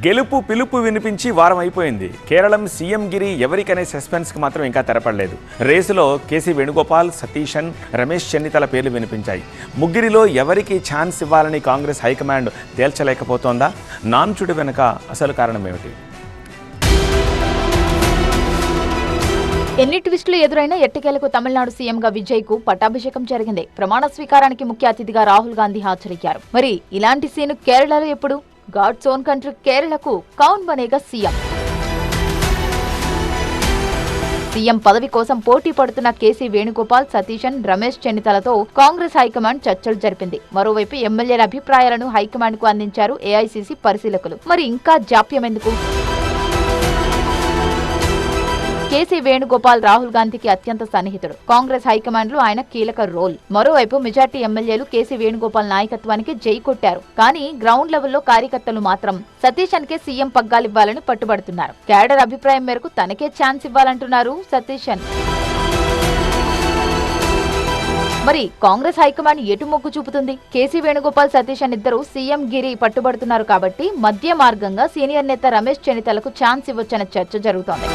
గెలుపు పిలుపు వినిపించి వారం అయిపోయింది. కేరళం సీఎం గిరి ఎవరికనే సస్పెన్స్కి మాత్రం ఇంకా తెరపడలేదు. రేసులో కేసీ వేణుగోపాల్, సతీశన్, రమేష్ చెన్నితల పేర్లు వినిపించాయి. ముగ్గురిలో ఎవరికి ఛాన్స్ ఇవ్వాలని కాంగ్రెస్ హైకమాండ్ తేల్చలేకపోతోందా? నాన్చుడి వెనుక అసలు కారణం ఏమిటి? ఎన్ని ట్విస్టులు ఎదురైనా ఎట్టకేలకు తమిళనాడు సీఎంగా విజయ్కు పట్టాభిషేకం జరిగింది. ప్రమాణ స్వీకారానికి ముఖ్య అతిథిగా రాహుల్ గాంధీ హాజరయ్యారు. మరి ఇలాంటి సీను కేరళలో ఎప్పుడు? గాడ్స్ ఓన్ కంట్రీ కేరళకు కౌన్ బనేగా సీఎం. సీఎం పదవి కోసం పోటీ పడుతున్న కేసీ వేణుగోపాల్, సతీశన్, రమేష్ చెన్నితలతో కాంగ్రెస్ హైకమాండ్ చర్చలు జరిపింది. మరోవైపు ఎమ్మెల్యేల అభిప్రాయాలను హైకమాండ్ కు అందించారు ఏఐసీసీ పరిశీలకులు. మరి ఇంకా జాప్యం ఎందుకు? కేసీ వేణుగోపాల్ రాహుల్ గాంధీకి అత్యంత సన్నిహితుడు. కాంగ్రెస్ హైకమాండ్ లో ఆయన కీలక రోల్. మరోవైపు మెజార్టీ ఎమ్మెల్యేలు కేసీ వేణుగోపాల్ నాయకత్వానికి జై కొట్టారు. కానీ గ్రౌండ్ లెవెల్లో కార్యకర్తలు మాత్రం సతీశన్ కే సీఎం పగ్గాలివ్వాలని పట్టుబడుతున్నారు. క్యాడర్ అభిప్రాయం మేరకు తనకే ఛాన్స్ ఇవ్వాలంటున్నారు సతీశన్. మరి కాంగ్రెస్ హైకమాండ్ ఎటు మొగ్గు చూపుతుంది? కేసీ వేణుగోపాల్, సతీశన్ ఇద్దరు సీఎం గిరి పట్టుబడుతున్నారు కాబట్టి మధ్య మార్గంగా సీనియర్ నేత రమేష్ చెన్నితలకు ఛాన్స్ ఇవ్వొచ్చన్న చర్చ జరుగుతోంది.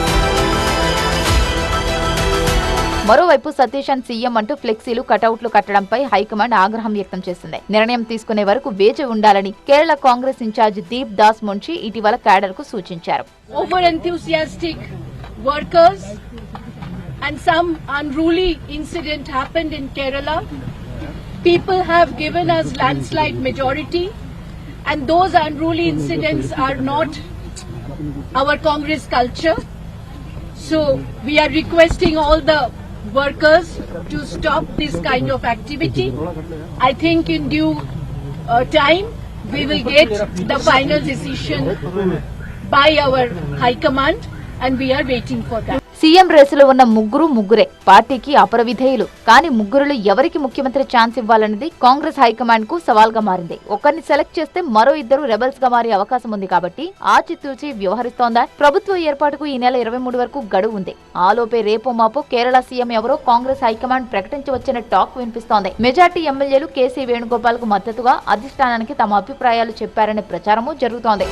మరోవైపు సతీశన్ సీఎం అంటూ ఫ్లెక్సీలు, కటౌట్లు కట్టడంపై హైకమాండ్ ఆగ్రహం వ్యక్తం చేసింది. నిర్ణయం తీసుకునే వరకు వేచి ఉండాలని కేరళ కాంగ్రెస్ ఇన్ఛార్జ్ దీప్ దాస్ మున్షి ఇటీవల క్యాడర్ కు సూచించారు. Over enthusiastic workers and some unruly incident happened in Kerala. People have given us landslide majority, and those unruly incidents are not our Congress culture. So we are requesting all the workers to stop this kind of activity. I think in due time we will get the final decision by our High Command, and we are waiting for that. CM రేసులో ఉన్న ముగ్గురే పార్టీకి అపర విధేయులు. కానీ ముగ్గురులో ఎవరికి ముఖ్యమంత్రి chance ఇవ్వాలన్నది Congress high command కు సవాల్గా మారింది. ఒకరిని సెలెక్ట్ చేస్తే మరో ఇద్దరు రెబల్స్ గా మారే అవకాశం ఉంది కాబట్టి ఆచితూచి వ్యవహరిస్తోందా? ప్రభుత్వ ఏర్పాటుకు ఈ నెల 23 వరకు గడువు ఉంది. ఆలోపే రేపో మాపో కేరళ సీఎం ఎవరో కాంగ్రెస్ హైకమాండ్ ప్రకటించవచ్చనే టాక్ వినిపిస్తోంది. మెజార్టీ ఎమ్మెల్యేలు కేసీ వేణుగోపాల్ కు మద్దతుగా అధిష్టానానికి తమ అభిప్రాయాలు చెప్పారనే ప్రచారమూ జరుగుతోంది.